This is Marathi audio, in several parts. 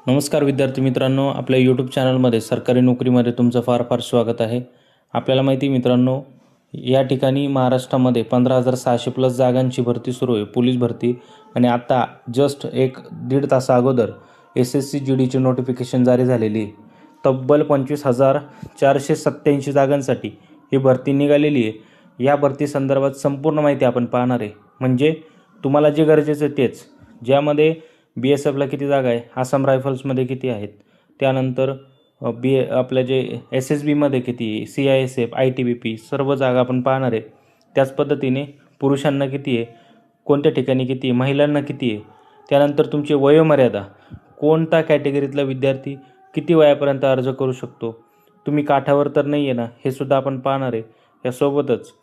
नमस्कार विद्यार्थी मित्रांनो, आपल्या यूट्यूब चॅनलमध्ये सरकारी नोकरीमध्ये तुमचं फार फार स्वागत आहे. आपल्याला माहिती मित्रांनो, या ठिकाणी महाराष्ट्रामध्ये 15,600 प्लस जागांची भरती सुरू आहे, पोलीस भरती. आणि आता जस्ट 1-1.5 तासा अगोदर SSC GDची नोटिफिकेशन जारी झालेली आहे. तब्बल 25,487 जागांसाठी ही भरती निघालेली आहे. या भरती संदर्भात संपूर्ण माहिती आपण पाहणार आहे. म्हणजे तुम्हाला जे गरजेचं आहे तेच, ज्यामध्ये BSFला किती जागा आहे, आसाम रायफल्समध्ये किती आहेत, त्यानंतर आपल्या जे SSBमध्ये किती आहे, CISF, ITBP सर्व जागा आपण पाहणार आहे. त्याच पद्धतीने पुरुषांना किती आहे, कोणत्या ठिकाणी किती आहे, महिलांना किती आहे, त्यानंतर तुमची वयोमर्यादा, कोणता कॅटेगरीतला विद्यार्थी किती वयापर्यंत अर्ज करू शकतो, तुम्ही काठावर तर नाही आहे ना, हे सुद्धा आपण पाहणार आहे. यासोबतच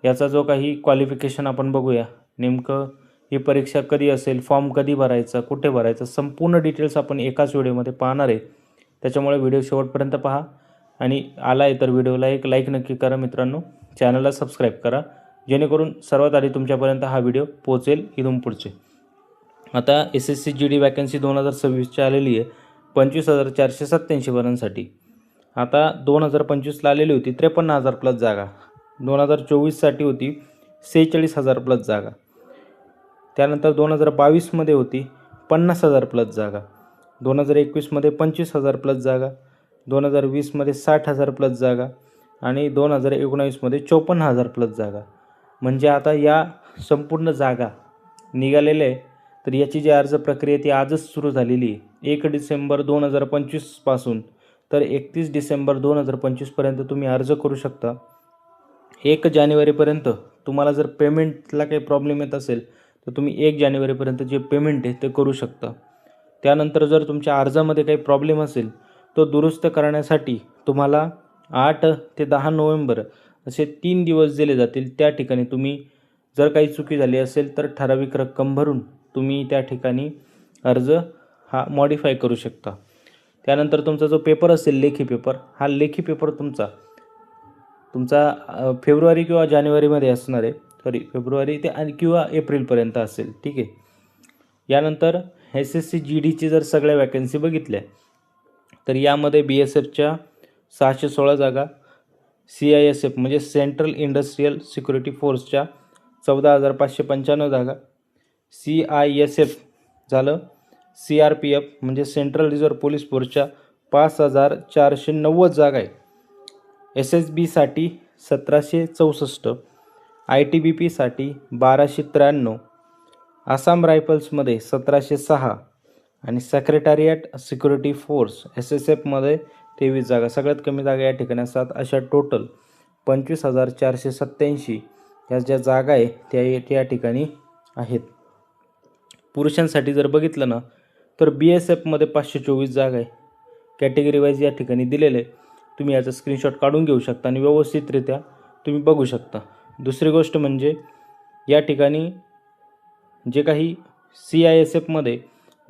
याचा जो काही क्वालिफिकेशन आपण बघूया, नेमकं ही परीक्षा कधी असेल, फॉर्म कधी भरायचा, कुठे भरायचा, संपूर्ण डिटेल्स आपण एकाच व्हिडिओमध्ये पाहणार आहे. त्याच्यामुळे व्हिडिओ शेवटपर्यंत पहा आणि आला आहे तर व्हिडिओला एक लाईक नक्की करा मित्रांनो. चॅनलला सबस्क्राईब करा, जेणेकरून सर्वात आधी तुमच्यापर्यंत हा व्हिडिओ पोहोचेल इथून पुढचे. आता SSC GD वॅकन्सी 2026ची आलेली आहे 25,487 पदांसाठी. आता 2025ला आलेली होती 53,000 प्लस जागा, 2024साठी होती 46,000 प्लस जागा, त्यानंतर 2022मध्ये होती 50,000 प्लस जागा, 2021मध्ये 25,000 प्लस जागा, 2020मध्ये 60,000 प्लस जागा आणि 2019मध्ये 54,000 प्लस जागा. म्हणजे आता या संपूर्ण जागा निघालेल्या आहे. तर याची जी अर्ज प्रक्रिया ती आजच सुरू झालेली आहे. 1 डिसेंबर 2025पासून तर 31 डिसेंबर 2025पर्यंत तुम्ही अर्ज करू शकता. 1 जानेवारीपर्यंत तुम्हाला जर पेमेंटला काही प्रॉब्लेम येत असेल तर तुम्ही 1 जानेवारीपर्यंत जे पेमेंट आहे ते करू शकता. त्यानंतर जर तुमच्या अर्जामध्ये काही प्रॉब्लेम असेल तो दुरुस्त करण्यासाठी तुम्हाला 8 ते 10 नोव्हेंबर असे 3 दिवस दिले जातील. त्या ठिकाणी तुम्ही जर काही चुकी झाली असेल तर ठराविक रक्कम भरून तुम्ही त्या ठिकाणी अर्ज हा मॉडिफाय करू शकता. त्यानंतर तुमचा जो पेपर असेल लेखी पेपर, हा लेखी पेपर तुमचा फेब्रुवारी किंवा जानेवारीमध्ये असणार आहे. फेब्रुवारी ते किंवा एप्रिलपर्यंत असेल, ठीक आहे. यानंतर SSC GDची जर सगळ्या वॅकन्सी बघितल्या तर यामध्ये BSFच्या 616 जागा, CISF म्हणजे सेंट्रल इंडस्ट्रियल सिक्युरिटी फोर्सच्या 14,595 जागा, CISF झालं CRPF म्हणजे सेंट्रल रिझर्व्ह पोलीस फोर्सच्या 5,490 जागा आहे, SSBसाठी 1,764, ITBPसाठी 1,293, आसाम रायफल्समध्ये 1,706 आणि सेक्रेटरिएट सिक्युरिटी फोर्स SSFमध्ये 23 जागा. सगळ्यात कमी जागा या ठिकाणी असतात. अशा टोटल 25,487 या ज्या जागा आहे त्या या ठिकाणी आहेत. पुरुषांसाठी जर बघितलं ना तर BSFमध्ये 524 जागा आहे. कॅटेगरी वाईज या ठिकाणी दिलेलं आहे. तुम्ही याचा स्क्रीनशॉट काढून घेऊ शकता आणि व्यवस्थितरित्या तुम्ही बघू शकता. दुसरी गोष्ट म्हणजे या ठिकाणी जे काही CISFमध्ये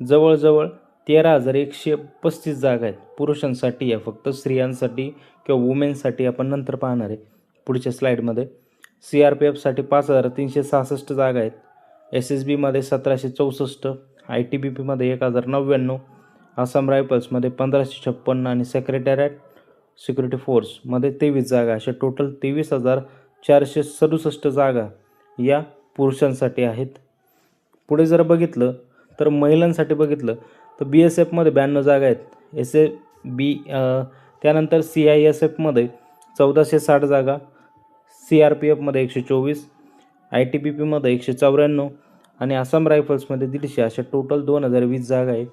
जवळजवळ 13,135 जागा आहेत पुरुषांसाठी. आहे फक्त स्त्रियांसाठी किंवा वुमेन्ससाठी आपण नंतर पाहणार आहे पुढच्या स्लाईडमध्ये. CRPFसाठी 5,366 जागा आहेत, SSBमध्ये 1,764, ITBPमध्ये 1,099, आसाम रायफल्समध्ये 1,556 आणि सेक्रेटरिएट सिक्युरिटी फोर्समध्ये 23 जागा. अशा टोटल 23,467 जागा या पुरुषांसाठी आहेत. पुढे जर बघितलं तर महिलांसाठी बघितलं तर BSFमध्ये 92 जागा आहेत, SSB त्यानंतर CISFमध्ये 1,460 जागा, CRPFमध्ये 124, ITBPमध्ये 194 आणि आसाम रायफल्समध्ये 150. अशा टोटल 2,020 जागा आहे.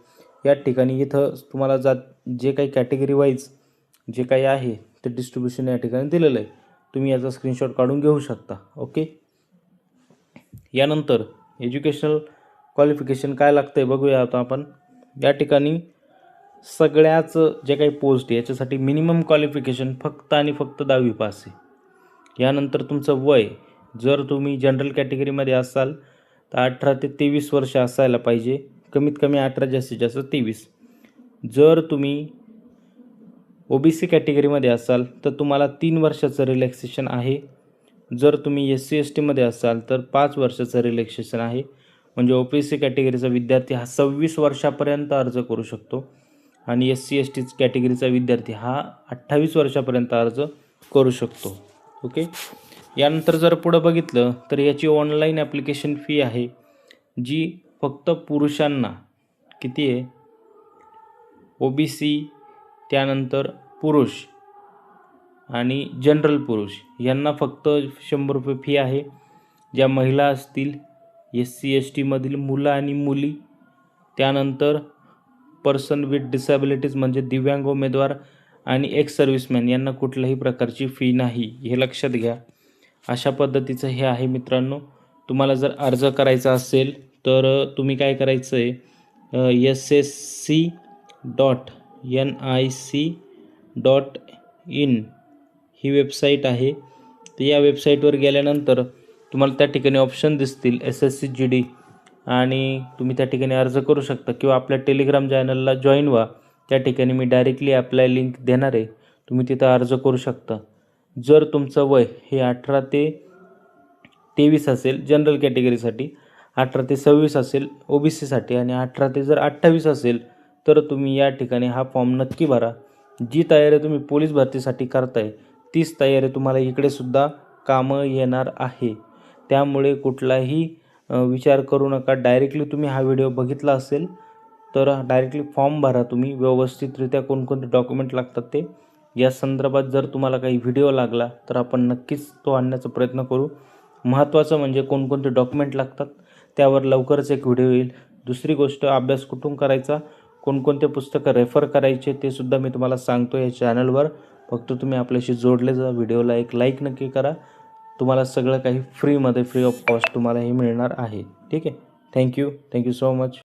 या ठिकाणी इथं तुम्हाला जे काही कॅटेगरी वाईज जे काही आहे ते डिस्ट्रीब्युशन या ठिकाणी दिलेलं आहे. तुम्ही याचा स्क्रीनशॉट काढून घेऊ शकता. ओके. यानंतर एज्युकेशनल क्वालिफिकेशन काय लागतं आहे बघूया आता आपण. या ठिकाणी सगळ्याच जे काही पोस्ट आहे याच्यासाठी मिनिमम क्वालिफिकेशन फक्त आणि फक्त 10वी पास आहे. यानंतर तुमचं वय, जर तुम्ही जनरल कॅटेगरीमध्ये असाल तर 18 ते 23 वर्ष असायला पाहिजे, कमीत कमी 18, जास्तीत जास्त 23. जर तुम्ही OBC कॅटेगरीमध्ये असाल तर तुम्हाला 3 वर्षाचं रिलॅक्सेशन आहे. जर तुम्ही SC STमध्ये असाल तर 5 वर्षाचं रिलॅक्सेशन आहे. म्हणजे OBC कॅटेगरीचा विद्यार्थी हा 26 वर्षापर्यंत अर्ज करू शकतो. आणि SC/ST कॅटेगरीचा विद्यार्थी हा 28 वर्षापर्यंत अर्ज करू शकतो. ओके. यानंतर जर पुढं बघितलं तर याची ऑनलाईन ॲप्लिकेशन फी आहे, जी फक्त पुरुषांना किती आहे, OBC, त्यानंतर पुरुष आणि जनरल पुरुष यांना फक्त 100 रुपये फी आहे. ज्या महिला असतील, SC/ST मधील मुलं आणि मुली, त्यानंतर पर्सन विथ डिसॅबिलिटीज म्हणजे दिव्यांग उमेदवार आणि एक्स सर्व्हिसमॅन यांना कुठल्याही प्रकारची फी नाही, हे लक्षात घ्या. अशा पद्धतीचं हे आहे मित्रांनो. तुम्हाला जर अर्ज करायचा असेल तर तुम्ही काय करायचं आहे, ssc.nic.in ही वेबसाईट आहे. तर या वेबसाईटवर गेल्यानंतर तुम्हाला त्या ठिकाणी ऑप्शन दिसतील SSC/GD आणि तुम्ही त्या ठिकाणी अर्ज करू शकता किंवा आपल्या टेलिग्राम चॅनलला जॉईन व्हा. त्या ठिकाणी मी डायरेक्टली अप्लाय लिंक देणार आहे, तुम्ही तिथं अर्ज करू शकता. जर तुमचं वय हे 18 ते 23 असेल जनरल कॅटेगरीसाठी, 18 ते 26 असेल OBCसाठी आणि 18 ते जर 28 असेल तर तुम्ही या ठिकाणी हा फॉर्म नक्की भरा. जी तयारी तुम्ही पोलीस भरतीसाठी करताय तीच तयारी तुम्हाला इकडे सुद्धा कामं येणार आहे. त्यामुळे कुठलाही विचार करू नका. डायरेक्टली तुम्ही हा व्हिडिओ बघितला असेल तर डायरेक्टली फॉर्म भरा तुम्ही व्यवस्थितरित्या. कोणकोणते डॉक्युमेंट लागतात ते या संदर्भात जर तुम्हाला काही व्हिडिओ लागला तर आपण नक्कीच तो आणण्याचा प्रयत्न करू. महत्त्वाचं म्हणजे कोणकोणते डॉक्युमेंट लागतात त्यावर लवकरच एक व्हिडिओ येईल. दुसरी गोष्ट, अभ्यास कुठून करायचा, कोणकोणते पुस्तकं रेफर करायचे ते सुद्धा मी तुम्हाला सांगतो या चॅनलवर. फक्त तुम्ही आपल्याशी जोडले जा. व्हिडिओला एक लाईक नक्की करा. तुम्हाला सगळं काही फ्रीमध्ये, फ्री ऑफ कॉस्ट तुम्हाला हे मिळणार आहे. ठीक आहे. Thank you so much.